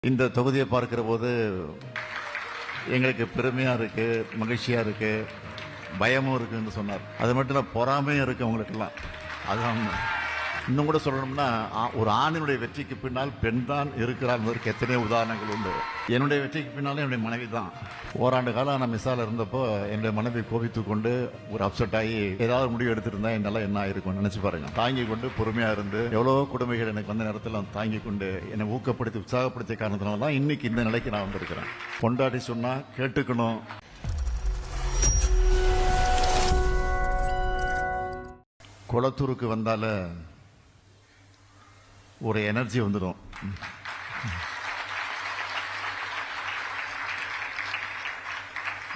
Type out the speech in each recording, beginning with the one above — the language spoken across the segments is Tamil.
இந்த தொகுதியை பார்க்கிற போது எங்களுக்கு பெருமையா இருக்கு, மகிழ்ச்சியா இருக்கு, பயமும் இருக்குன்னு சொன்னார். அது மட்டும் இல்ல, பொறாமையும் இருக்கு அவங்களுக்கெல்லாம். அதுதான் இன்னும் கூட சொல்லணும்னா, ஒரு ஆணினுடைய வெற்றிக்கு பின்னால் பெண் தான் இருக்கிறார் என்பதற்கு எத்தனையோ உதாரணங்கள் உண்டு. என்னுடைய வெற்றிக்கு பின்னாலும் என்னுடைய மனைவி தான். ஓராண்டு காலம் நான் மிஸ்ஸால இருந்தப்போ என்னுடைய மனைவி கோபித்து கொண்டு ஒரு அப்செட் ஆகி ஏதாவது முடிவு எடுத்திருந்தா என்னால என்ன ஆயிருக்கும் நினைச்சு பாருங்க. தாங்கி கொண்டு பொறுமையா இருந்து எவ்வளவோ கொடுமைகள் எனக்கு வந்த நேரத்தில் தாங்கி கொண்டு என்னை ஊக்கப்படுத்தி உற்சாகப்படுத்திய காரணத்தினால தான் இன்னைக்கு இந்த நிலைக்கு நான் வந்திருக்கிறேன். கொண்டாடி சொன்னா கேட்டுக்கணும். குளத்தூருக்கு வந்தால ஒரு எனர்ஜி வந்துடும்.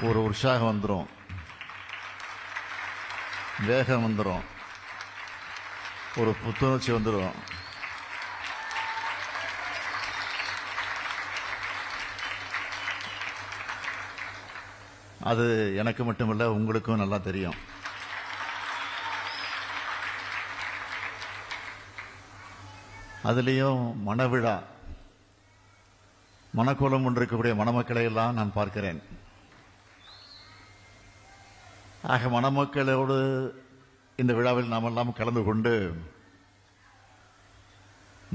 ஒரு உற்சாகம் வந்துடும், வேகம் வந்துடும், ஒரு புத்துணர்ச்சி வந்துடும். அது எனக்கு மட்டுமல்ல, உங்களுக்கும் நல்லா தெரியும். அதுலேயும் மணவிழா, மணக்கோலம் கொண்டிருக்கக்கூடிய மணமக்களை எல்லாம் நான் பார்க்கிறேன். ஆக மணமக்களோடு இந்த விழாவில் நாம் எல்லாம் கலந்து கொண்டு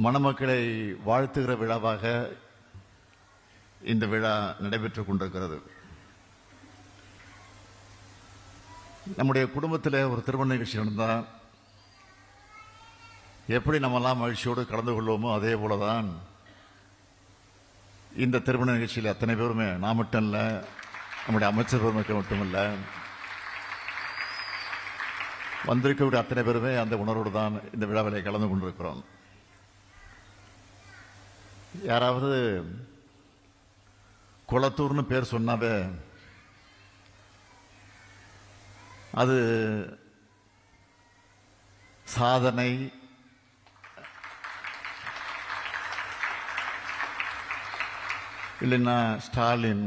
மணமக்களை வாழ்த்துகிற விழாவாக இந்த விழா நடைபெற்றுக் கொண்டிருக்கிறது. நம்முடைய குடும்பத்தில் ஒரு திருமண நிகழ்ச்சி நடந்தால் எப்படி நம்மெல்லாம் மகிழ்ச்சியோடு கலந்து கொள்வோமோ அதே போலதான் இந்த திருமண நிகழ்ச்சியில் அத்தனை பேருமே, நான் மட்டும் இல்லை, நம்முடைய அமைச்சர் பெருமக்கள் மட்டுமல்ல, வந்திருக்கக்கூடிய அத்தனை பேருமே அந்த உணர்வோடு தான் இந்த விழாவிலே கலந்து கொண்டிருக்கிறோம். யாராவது குளத்தூர்னு பேர் சொன்னாவே அது சாதனை, இல்லைன்னா ஸ்டாலின்,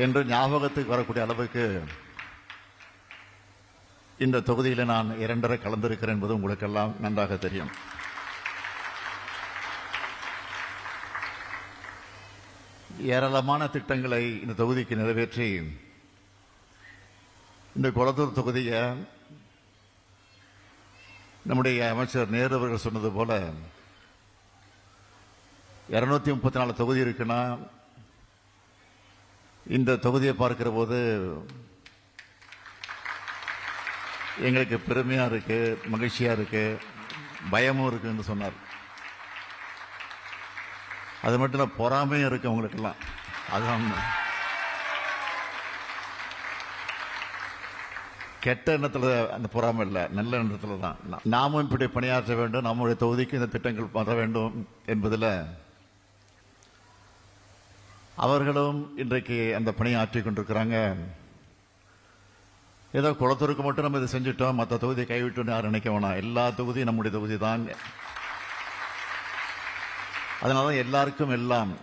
என்று ஞாபகத்துக்கு வரக்கூடிய அளவுக்கு இந்த தொகுதியில் நான் 2 கலந்திருக்கிறேன் என்பது உங்களுக்கெல்லாம் நன்றாக தெரியும். ஏராளமான திட்டங்களை இந்த தொகுதிக்கு நிறைவேற்றி இந்த குளத்தூர் தொகுதியை நம்முடைய அமைச்சர் நேரு அவர்கள் சொன்னது போல 234 தொகுதி இருக்குன்னா இந்த தொகுதியை பார்க்கிற போது எங்களுக்கு பெருமையா இருக்கு, மகிழ்ச்சியா இருக்கு, பயமும் இருக்குன்னு சொன்னார். அது மட்டும் இல்ல, பொறாமையும் இருக்கு அவங்களுக்கெல்லாம். அதுதான் கெட்ட எண்ணத்துல அந்த பொறாமை இல்லை, நல்ல எண்ணத்துல தான். நாமும் இப்படி பணியாற்ற வேண்டும், நம்முடைய தொகுதிக்கு இந்த திட்டங்கள் வர வேண்டும் என்பதில் அவர்களும் இன்றைக்கு அந்த பணியை ஆற்றிக் கொண்டிருக்கிறாங்க. ஏதோ குளத்தூருக்கு மட்டும் நம்ம இதை செஞ்சுட்டோம், மற்ற தொகுதியை கைவிட்டோன்னு யாரும் நினைக்க வேணாம். எல்லா தொகுதியும் நம்முடைய தொகுதி தான். அதனால எல்லாருக்கும் எல்லாம்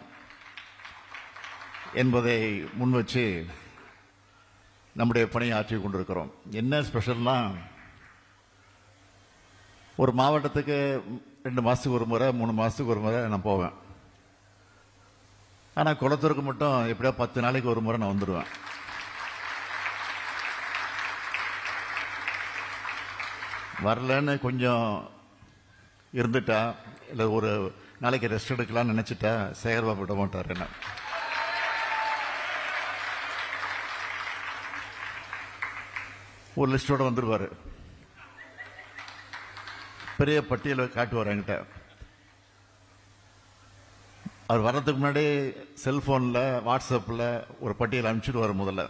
என்பதை முன் வச்சு நம்முடைய பணியை ஆற்றிக் கொண்டிருக்கிறோம். என்ன ஸ்பெஷல்னா, ஒரு மாவட்டத்துக்கு 2 மாசத்துக்கு ஒரு முறை, 3 மாசத்துக்கு ஒரு முறை நான் போவேன். ஆனால் குளத்தூருக்கு மட்டும் எப்படியா 10 நாளைக்கு ஒரு முறை நான் வந்துடுவேன். வரலன்னு கொஞ்சம் இருந்துட்டா, இல்லை ஒரு நாளைக்கு ரெஸ்ட் எடுக்கலாம்னு நினைச்சிட்டா சேகர்பாபு விட மாட்டார். என்ன ஒரு லிஸ்டோட வந்துருவாரு, பெரிய பட்டியலை காட்டுவார் என்கிட்ட. அவர் வர்றதுக்கு முன்னாடி செல்போன்ல, வாட்ஸ்அப்பில் ஒரு பட்டியல் அனுப்பிச்சிடுவார் முதல்ல.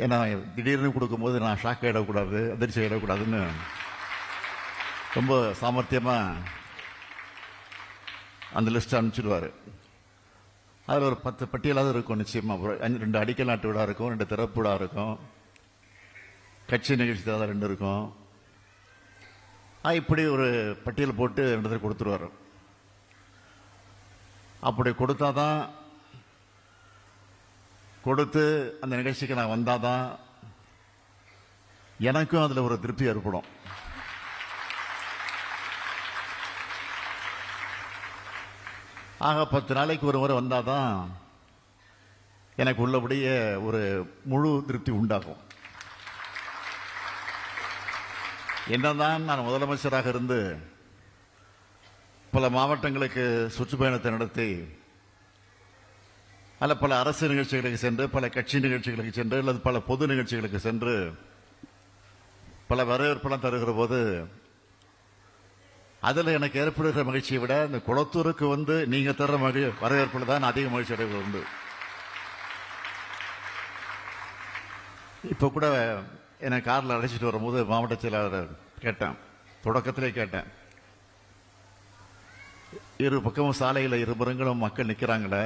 ஏன்னா திடீர்னு கொடுக்கும்போது நான் ஷாக் ஆகிடக்கூடாது, அதிர்ச்சி ஆகிடக்கூடாதுன்னு ரொம்ப சாமர்த்தியமா அந்த லிஸ்ட் அனுப்பிச்சிடுவார். அதில் ஒரு 10 பட்டியலாவது இருக்கும் நிச்சயமா. 2 அடிக்கல் நாட்டு விழா இருக்கும், 2 திறப்பு விழா இருக்கும், கட்சி நிகழ்ச்சி தான் 2 இருக்கும். இப்படி ஒரு பட்டியல் போட்டு 2 கொடுத்துருவார். அப்படி கொடுத்தாதான், கொடுத்து அந்த நிகழ்ச்சிக்கு நான் வந்தாதான் எனக்கும் அதில் ஒரு திருப்தி ஏற்படும். ஆக 10 நாளைக்கு ஒரு முறை வந்தாதான் எனக்கு உள்ளபடியே ஒரு முழு திருப்தி உண்டாகும். என்னதான் நான் முதலமைச்சராக இருந்து பல மாவட்டங்களுக்கு சுற்றுப்பயணத்தை நடத்தி அல்ல பல அரசு நிகழ்ச்சிகளுக்கு சென்று பல கட்சி நிகழ்ச்சிகளுக்கு சென்று அல்லது பல பொது நிகழ்ச்சிகளுக்கு சென்று பல வரவேற்பெல்லாம் தருகிற போது அதில் எனக்கு ஏற்படுகிற மகிழ்ச்சியை விட இந்த குளத்தூருக்கு வந்து நீங்க தர்ற வரவேற்பில் தான் அதிக மகிழ்ச்சி அடைவது உண்டு. இப்போ கூட என்னை காரில் அழைச்சிட்டு வரும்போது மாவட்ட செயலாளர் கேட்டேன், தொடக்கத்திலே கேட்டேன், இரு பக்கமும் சாலையில் இருபுறங்களும் மக்கள் நிற்கிறாங்களே,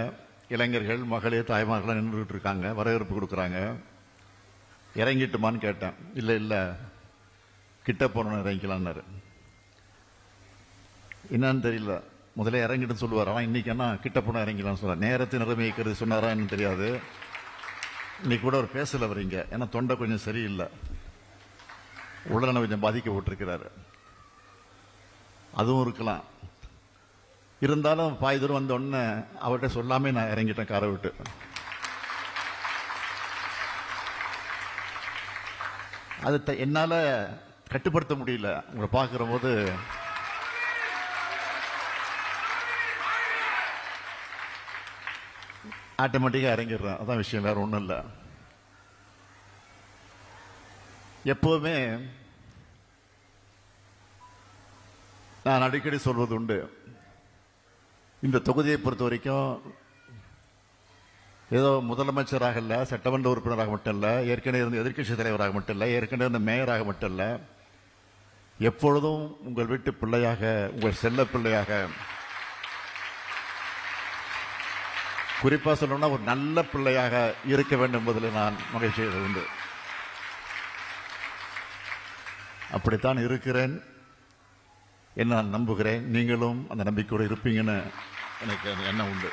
இளைஞர்கள் மகளிர் தாய்மார்கள் நின்றுட்டு இருக்காங்க, வரவேற்பு கொடுக்குறாங்க, இறங்கிட்டுமான்னு கேட்டேன். இல்லை இல்லை கிட்ட போனோன்னு இறங்கிக்கலான்னாரு. என்னன்னு தெரியல, முதல்ல இறங்கிட்டு சொல்லுவார், ஆனால் இன்னைக்கு என்ன கிட்ட போனால் இறங்கிக்கலாம்னு சொல்லுவார். நேரத்தை நிர்ணயிக்கிறது சொன்னாரா என்னன்னு தெரியாது. இன்னைக்கு கூட அவர் பேசல வரீங்க, ஏன்னா தொண்டை கொஞ்சம் சரியில்லை, உடல்நல கொஞ்சம் பாதிக்கப்பட்டிருக்கிறாரு, அதுவும் இருக்கலாம். இருந்தாலும் பாதி தூரம் வந்த உடனே அவர்கிட்ட சொல்லாமே நான் இறங்கிட்டேன் காரை விட்டு. அது என்னால கட்டுப்படுத்த முடியல. உங்களை பார்க்கிற போது ஆட்டோமேட்டிக்கா இறங்கிடுறேன். அதான் விஷயம், வேற ஒன்றும் இல்லை. எப்போவுமே நான் அடிக்கடி சொல்வது உண்டு, இந்த தொகுதியை பொறுத்த வரைக்கும் ஏதோ முதலமைச்சராக இல்லை, சட்டமன்ற உறுப்பினராக மட்டும் இல்லை, ஏற்கனவே இருந்த எதிர்க்கட்சி தலைவராக மட்டும் இல்லை, ஏற்கனவே இருந்த மேயராக மட்டும் இல்லை, எப்பொழுதும் உங்கள் வீட்டு பிள்ளையாக, உங்கள் செல்ல பிள்ளையாக, குறிப்பா சொல்லணும்னா ஒரு நல்ல பிள்ளையாக இருக்க வேண்டும் என்பதில் நான் மகிழ்ச்சி உண்டு. அப்படித்தான் இருக்கிறேன் என்று நான் நம்புகிறேன். நீங்களும் அந்த நம்பிக்கையோடு இருப்பீங்கன்னு எனக்கு எண்ணம் உண்டு.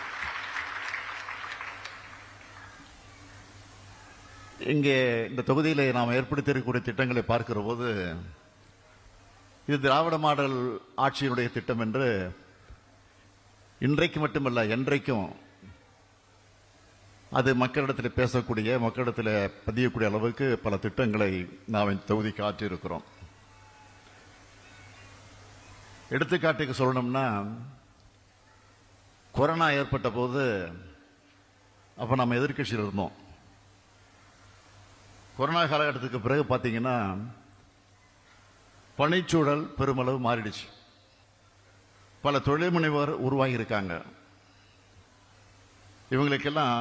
இங்கே இந்த தொகுதியில் நாம் ஏற்படுத்தியிருக்கக்கூடிய திட்டங்களை பார்க்கிற போது இது திராவிட மாடல் ஆட்சியினுடைய திட்டம் என்று இன்றைக்கு மட்டுமல்ல என்றைக்கும் அது மக்களிடத்தில் பேசக்கூடிய, மக்களிடத்தில் பதியக்கூடிய அளவுக்கு பல திட்டங்களை நாம் இந்த தொகுதிக்கு ஆற்றியிருக்கிறோம். எடுத்துக்காட்டுக்கு சொல்லணும்னா, கொரோனா ஏற்பட்ட போது அப்ப நம்ம எதிர்க்கட்சியில் இருந்தோம். கொரோனா காலகட்டத்துக்கு பிறகு பார்த்தீங்கன்னா பணிச்சூழல் பெருமளவு மாறிடுச்சு. பல தொழில் முனைவோர் உருவாகி இருக்காங்க. இவங்களுக்கெல்லாம்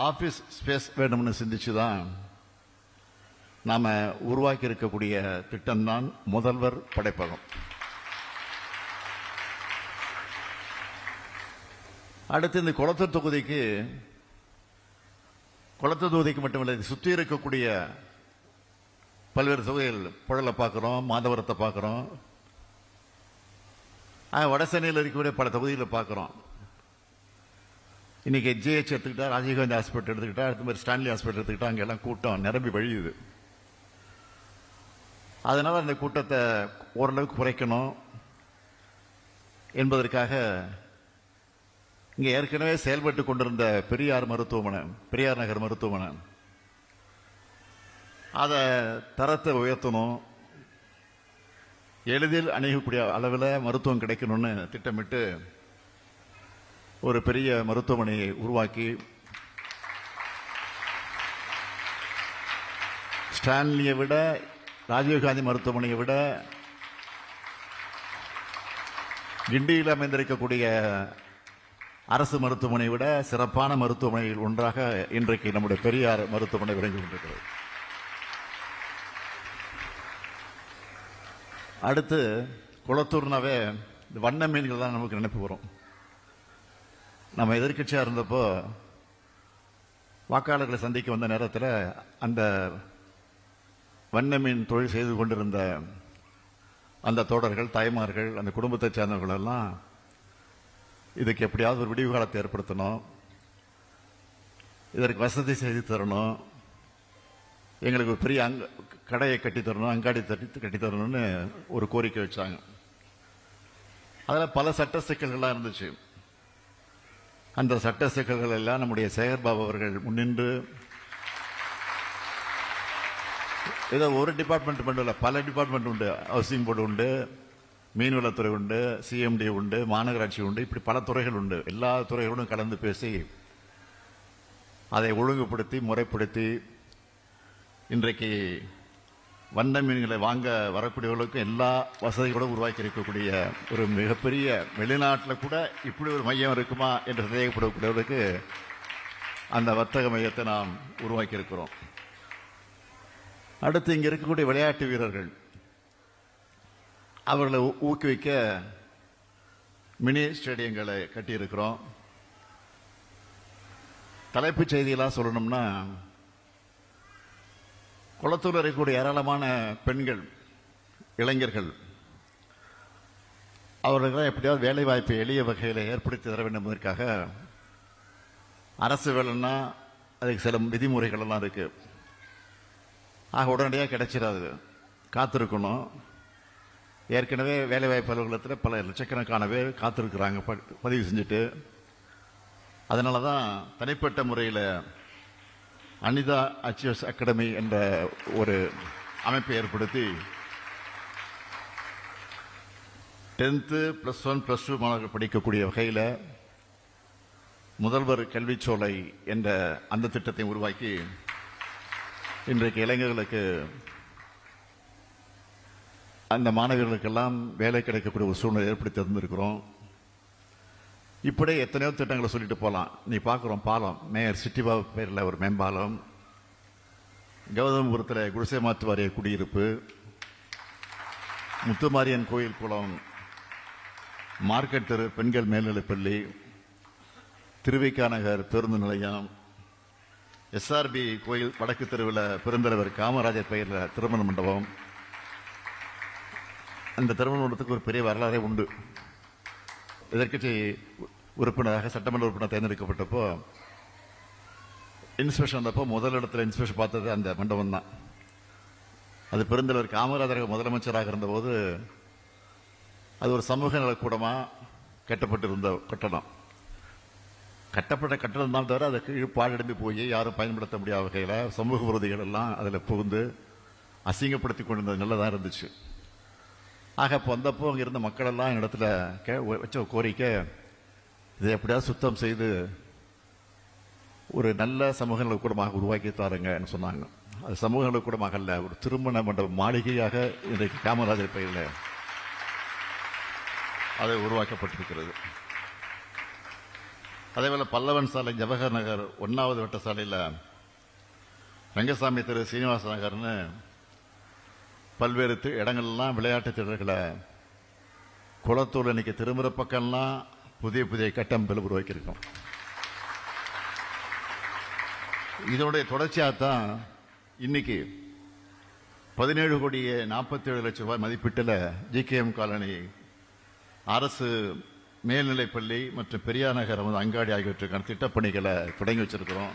ஆபீஸ் ஸ்பேஸ் வேணும்னு சிந்திச்சுதான் நாம உருவாக்கி இருக்கக்கூடிய திட்டம்தான் முதல்வர் படைப்பகம். அடுத்து இந்த குளத்தூர் தொகுதிக்கு மட்டுமல்ல, சுற்றி இருக்கக்கூடிய பல்வேறு தொகுதிகள், புழலை பார்க்கிறோம், மாதவரத்தை பார்க்கிறோம், வடசென்னையில் இருக்கக்கூடிய பல தொகுதிகளை பார்க்கிறோம். இன்னைக்கு ஜிஹெச் எடுத்துக்கிட்டா, ராஜீவ்காந்தி ஹாஸ்பிட்டல் எடுத்துக்கிட்டா, அடுத்த மாதிரி ஸ்டான்லி ஹாஸ்பிட்டல் எடுத்துக்கிட்டா, அங்கெல்லாம் கூட்டம் நிரம்பி வழியுது. அதனால அந்த கூட்டத்தை ஓரளவுக்கு குறைக்கணும் என்பதற்காக இங்கே ஏற்கனவே செயல்பட்டு கொண்டிருந்த பெரியார் நகர் மருத்துவமனை அதை தரத்தை உயர்த்தணும், எளிதில் அணுகக்கூடிய அளவில் மருத்துவம் கிடைக்கணும்னு திட்டமிட்டு ஒரு பெரிய மருத்துவமனையை உருவாக்கி ஸ்டான்லியை விட, ராஜீவ்காந்தி மருத்துவமனையை விட, கிண்டியில் அமைந்திருக்கக்கூடிய அரசு மருத்துவமனை விட சிறப்பான மருத்துவமனையில் ஒன்றாக இன்றைக்கு நம்முடைய பெரியார் மருத்துவமனை விளங்கி கொண்டிருக்கிறது. அடுத்து குளத்தூர்னாவே இந்த வண்ண மீன்கள் தான் நமக்கு நினைப்பு வரும். நம்ம எதிர்க்கட்சியா இருந்தப்போ வாக்காளர்களை சந்திக்க வந்த நேரத்தில் அந்த வண்ண மீன் தொழில் செய்து கொண்டிருந்த அந்த தோழர்கள், தாய்மார்கள், அந்த குடும்பத்தை சேர்ந்தவர்கள் எல்லாம் இதுக்கு எப்படியாவது ஒரு விடிவு காலத்தை ஏற்படுத்தணும், இதற்கு வசதி செய்து தரணும், எங்களுக்கு ஒரு பெரிய கடையை கட்டித்தரணும், அங்காடி கட்டித்தரணும்னு ஒரு கோரிக்கை வச்சாங்க. அதில் பல சட்ட சிக்கல்கள்லாம் இருந்துச்சு. அந்த சட்ட சிக்கல்கள் எல்லாம் நம்முடைய சேகர்பாபு அவர்கள் முன்னின்று ஏதோ ஒரு டிபார்ட்மெண்ட் மட்டும் இல்லை, பல டிபார்ட்மெண்ட் உண்டு. ஹவுசிங் போர்டு உண்டு, மீன்வளத்துறை உண்டு, சிஎம்டி உண்டு, மாநகராட்சி உண்டு, இப்படி பல துறைகள் உண்டு. எல்லா துறைகளோடும் கலந்து பேசி அதை ஒழுங்குபடுத்தி முறைப்படுத்தி இன்றைக்கு வண்ண மீன்களை வாங்க வரக்கூடியவர்களுக்கு எல்லா வசதிகளும் உருவாக்கி இருக்கக்கூடிய ஒரு மிகப்பெரிய, வெளிநாட்டில் கூட இப்படி ஒரு மையம் இருக்குமா என்று சந்தேகப்படக்கூடியவர்களுக்கு அந்த வர்த்தக மையத்தை நாம் உருவாக்கி இருக்கிறோம். அடுத்து இங்கே இருக்கக்கூடிய விளையாட்டு வீரர்கள், அவர்களை ஊக்குவிக்க மினி ஸ்டேடியங்களை கட்டியிருக்கிறோம். தலைப்புச் செய்தியெல்லாம் சொல்லணும்னா, குளத்தூரில் இருக்கக்கூடிய ஏராளமான பெண்கள், இளைஞர்கள், அவர்களுக்கு எப்படியாவது வேலை வாய்ப்பை எளிய வகையில் ஏற்படுத்தி தர வேண்டும் என்பதற்காக அரசு வேலைன்னா அதுக்கு சில விதிமுறைகள் எல்லாம் இருக்கு. ஆக உடனடியாக கிடைச்சிடாது, காத்திருக்கணும். ஏற்கனவே வேலைவாய்ப்பு அலுவலகத்தில் பல லட்சக்கணக்கான பேர் காத்திருக்கிறாங்க பதிவு செஞ்சுட்டு. அதனால தான் தனிப்பட்ட முறையில் அனிதா அச்சீவர்ஸ் அகாடமி என்ற ஒரு அமைப்பை ஏற்படுத்தி 10th +1 +2 மாணவர்கள் படிக்கக்கூடிய வகையில் முதல்வர் கல்விச்சோலை என்ற அந்த திட்டத்தை உருவாக்கி இன்றைக்கு இளைஞர்களுக்கு, அந்த மாணவர்களுக்கெல்லாம் வேலை கிடைக்கக்கூடிய ஒரு சூழ்நிலை ஏற்படுத்தி தந்திருக்கிறோம். இப்படி எத்தனையோ திட்டங்களை சொல்லிட்டு போகலாம். நீ பார்க்குறோம், பாலம், மேயர் சிட்டிபாபு பேரில் ஒரு மேம்பாலம், கௌதமபுரத்தில் குடிசை மாற்று வாரிய குடியிருப்பு, முத்துமாரியன் கோயில் குளம், மார்க்கெட் தெரு பெண்கள் மேல்நிலைப்பள்ளி, திருவிக்கா நகர் பேருந்து நிலையம், எஸ்ஆர்பி கோயில் வடக்கு தெருவில் பெருந்தலைவர் காமராஜர் பெயரில் திருமண மண்டபம். அந்த திருமண மண்டபத்துக்கு ஒரு பெரிய வரலாறே உண்டு. எதிர்க்கட்சி உறுப்பினராக சட்டமன்ற உறுப்பினர் தேர்ந்தெடுக்கப்பட்டப்போ இன்ஸ்பெக்ஷன் வந்தப்போ முதல் இடத்துல இன்ஸ்பெக்ஷன் பார்த்தது அந்த மண்டபம் தான். அது பெருந்தலைவர் காமராஜர் முதலமைச்சராக இருந்தபோது அது ஒரு சமூக நலக்கூடமாக கட்டப்பட்டிருந்த கட்டடம். கட்டப்பட்ட கட்டடம் தான் தவிர அதுக்கு பாழடைந்து போய் யாரும் பயன்படுத்த முடியாத வகையில் சமூக விரோதிகள் எல்லாம் அதில் புகுந்து அசிங்கப்படுத்தி கொண்டிருந்தது நல்லதாக இருந்துச்சு. ஆக இப்போ வந்தப்போ அங்கே இருந்த மக்கள் எல்லாம் எங்கள் இடத்துல வச்ச கோரிக்கை, இதை எப்படியாவது சுத்தம் செய்து ஒரு நல்ல சமூக நலக்கூடமாக உருவாக்கி தாருங்கன்னு சொன்னாங்க. அது சமூக நலக்கூடமாக அல்ல, ஒரு திருமண மண்டப மாளிகையாக இன்றைக்கு காமராஜர் பெயரில் அது உருவாக்கப்பட்டிருக்கிறது. அதேபோல் பல்லவன் சாலை, ஜவஹர் நகர் 1வது வட்ட சாலையில் ரங்கசாமி தெரு, சீனிவாச நகர்னு பல்வேறு இடங்கள்லாம் விளையாட்டு திடல்களை குளத்தூர் இன்னைக்கு திரும்புகிற பக்கம்லாம் புதிய புதிய கட்டமைப்பில் உருவாக்கியிருக்கோம். இதனுடைய தொடர்ச்சியாகத்தான் இன்னைக்கு 17,47,00,000 மதிப்பீட்டில் ஜிகேஎம் காலனி, அரசு மேல்நிலைப்பள்ளி மற்றும் பெரியார் நகர் அங்காடி ஆகியவற்றுக்கான திட்டப்பணிகளை தொடங்கி வச்சிருக்கிறோம்.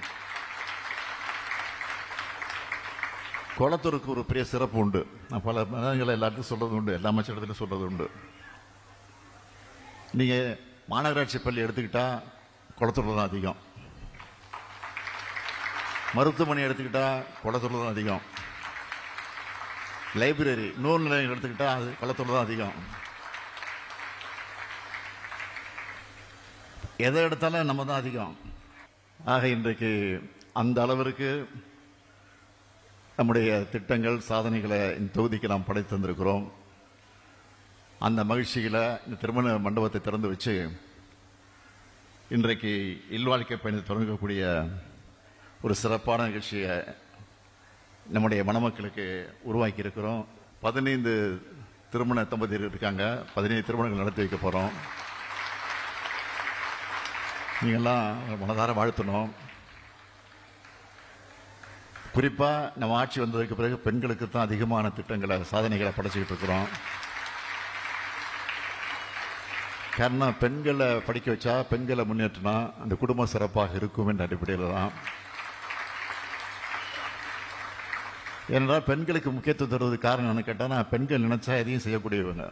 குளத்தூருக்கு ஒரு பெரிய சிறப்பு உண்டு. நான் பல மதங்களை எல்லாத்தையும் சொல்றது உண்டு, எல்லா அமைச்சரிடத்திலும் சொல்றது உண்டு. நீங்க மாநகராட்சி பள்ளி எடுத்துக்கிட்டா குளத்தூர்ல தான் அதிகம், மருத்துவமனை எடுத்துக்கிட்டா குளத்தூர்ல தான் அதிகம், லைப்ரரி, நூல் நிலையங்கள் எடுத்துக்கிட்டா அது குளத்தூர்ல தான் அதிகம். எதை எடுத்தாலும் நம்ம தான் அதிகம். ஆக இன்றைக்கு அந்த அளவிற்கு நம்முடைய திட்டங்கள், சாதனைகளை இந்த தொகுதிக்கு நாம் படைத்து தந்திருக்கிறோம். அந்த மகிழ்ச்சியில் இந்த திருமண மண்டபத்தை திறந்து வச்சு இன்றைக்கு இல்வாழ்க்கை பயணத்தை தொடங்கக்கூடிய ஒரு சிறப்பான நிகழ்ச்சியை நம்முடைய மணமக்களுக்கு உருவாக்கி இருக்கிறோம். 15 திருமண தம்பதியர்கள் இருக்காங்க, 15 திருமணங்கள் நடத்தி வைக்க போகிறோம். நீங்கள்லாம் மனதார வாழ்த்தணும். குறிப்பாக நம்ம ஆட்சி வந்ததுக்கு பிறகு பெண்களுக்கு தான் அதிகமான திட்டங்களை, சாதனைகளை படைச்சிக்கிட்டு இருக்கிறோம். காரணம், பெண்களை படிக்க வச்சா, பெண்களை முன்னேற்றினா அந்த குடும்பம் சிறப்பாக இருக்கும் என்ற அடிப்படையில் தான். ஏனென்றால் பெண்களுக்கு முக்கியத்துவம் தருவது காரணம் என்ன கேட்டால், பெண்கள் நினைச்சா எதையும் செய்யக்கூடியவங்க.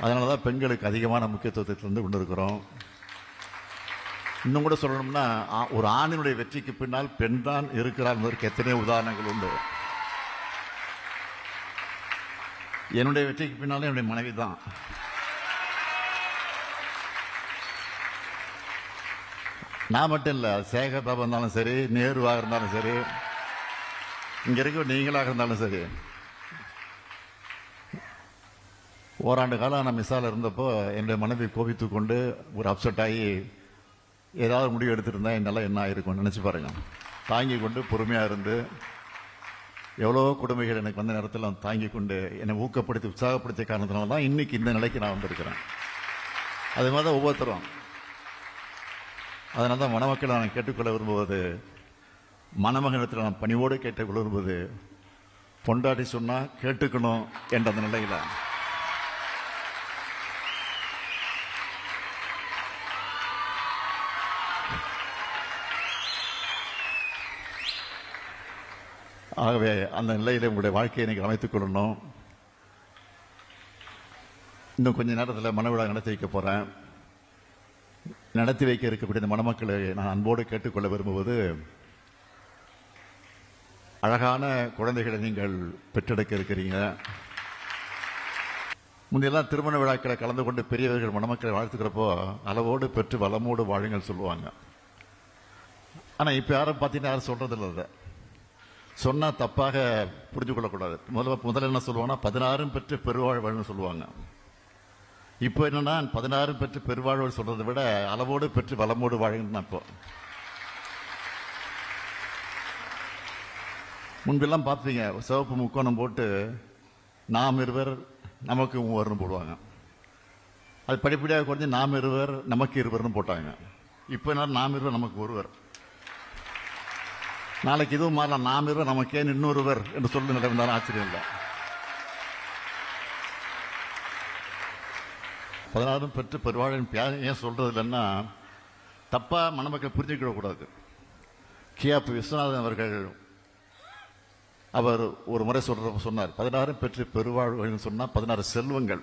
அதனால தான் பெண்களுக்கு அதிகமான முக்கியத்துவத்தை தந்து கொண்டிருக்கிறோம். இன்னும் கூட சொல்லணும்னா ஒரு ஆணினுடைய வெற்றிக்கு பின்னால் பெண் தான் இருக்கிறார் என்பதற்கு எத்தனையோ உதாரணங்கள் உண்டு. என்னுடைய வெற்றிக்கு பின்னாலே என்னுடைய மனைவி தான். நான் மட்டும் இல்லை, சேகர் பாபா இருந்தாலும் சரி, நேருவாக இருந்தாலும் சரி, இங்க இருக்க நீங்களாக இருந்தாலும் சரி. ஓராண்டு காலம் நான் மிஸ்ஸால இருந்தப்போ என்னுடைய மனைவி கோபித்து கொண்டு ஒரு அப்செட் ஆகி ஏதாவது முடிவு எடுத்துருந்தா என்னால் என்ன ஆயிருக்கும் நினச்சி பாருங்க. தாங்கி கொண்டு பொறுமையாக இருந்து எவ்வளோ கொடுமைகள் எனக்கு வந்த நேரத்தில் தாங்கி கொண்டு என்னை ஊக்கப்படுத்தி உற்சாகப்படுத்திய காரணத்தினால தான் இன்னைக்கு இந்த நிலைக்கு நான் வந்திருக்கிறேன். அதே மாதிரி தான் ஒவ்வொருத்தரும். அதனால தான் மணமக்களை நான் கேட்டுக்கொள்ள விரும்புவது, மணமகனத்தில் நான் பணிவோடு கேட்டுக்கொள்ள விரும்புவது, பொண்டாட்டி சொன்னா கேட்டுக்கணும் என்ற அந்த நிலையில் ஆகவே அந்த நிலையில் உங்களுடைய வாழ்க்கையை நீங்கள் அமைத்துக் கொள்ளணும். இன்னும் கொஞ்ச நேரத்தில் மனவிழா நடத்தி வைக்க போறேன். நடத்தி வைக்க இருக்கக்கூடிய இந்த மணமக்களை நான் அன்போடு கேட்டுக்கொள்ள விரும்புவது, அழகான குழந்தைகளை நீங்கள் பெற்றெடுக்க இருக்கிறீங்க. முந்தையெல்லாம் திருமண விழாக்களை கலந்து கொண்டு பெரியவர்கள் மணமக்களை வாழ்த்துக்கிறப்போ அளவோடு பெற்று வளமோடு வாழுங்கள் சொல்லுவாங்க. ஆனால் இப்போ யாரும் பார்த்தீங்கன்னா யாரும் சொல்றதில்லை. அதை சொன்னால் தப்பாக புரிஞ்சு கொள்ளக்கூடாது. முதல்ல என்ன சொல்லுவாங்கன்னா 16 பெற்று பெருவாழ்வுன்னு சொல்லுவாங்க. இப்போ என்னன்னா 16 பெற்று பெருவாழ்வு சொல்றதை விட அளவோடு பெற்று வளமோடு வாழுங்கன்னு. இப்போ முன்பெல்லாம் பார்ப்பீங்க, சிவப்பு முக்கோணம் போட்டு நாம் இருவர் நமக்கு மூவர்னு போடுவாங்க. அது படிப்படியாக குறைஞ்சி நாம் இருவர் நமக்கு இருவர்னு போட்டாங்க. இப்போ என்ன நாம் இருவர் நமக்கு ஒருவர். நாளைக்கு இதுவும் மாறலாம், நாம் இருவர் நமக்கே இன்னொருவர் என்று சொல்லி நடந்தாலும் ஆச்சரியம் இல்லை. 16 பெற்று பெருவாழின் ஏன் சொல்றது இல்லைன்னா, தப்பா மணமக்கள் புரிஞ்சுக்கிட கூடாது. கியாப்பு விஸ்வநாதன் அவர்கள் அவர் ஒரு முறை சொன்னார், 16 பெற்று பெருவாழ்வு சொன்னா 16 செல்வங்கள்.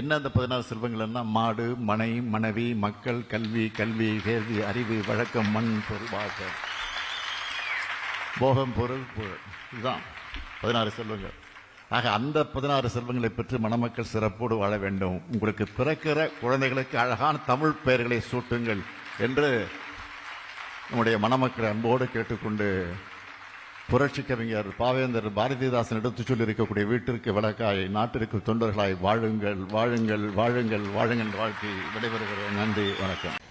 என்ன அந்த 16 செல்வங்கள்னா, மாடு, மனை, மனைவி, மக்கள், கல்வி, கேள்வி, அறிவு, வழக்கம், மண், பொருள், வாழ்க்கை, போகம், பொருள், இதுதான் 16 செல்வங்கள். ஆக அந்த 16 செல்வங்களை பெற்று மணமக்கள் சிறப்போடு வாழ வேண்டும். உங்களுக்கு பிறக்கிற குழந்தைகளுக்கு அழகான தமிழ் பெயர்களை சூட்டுங்கள் என்று நம்முடைய மணமக்களை அன்போடு கேட்டுக்கொண்டு, புரட்சி கவிஞர் பாவேந்தர் பாரதிதாசன் எடுத்துச் சொல்லி இருக்கக்கூடிய வீட்டிற்கு விளக்காய் நாட்டிற்கு தொண்டர்களாய் வாழுங்கள், வாழுங்கள், வாழுங்கள், வாழுங்கள் வாழ்த்தி விடைபெறுகிறேன். நன்றி, வணக்கம்.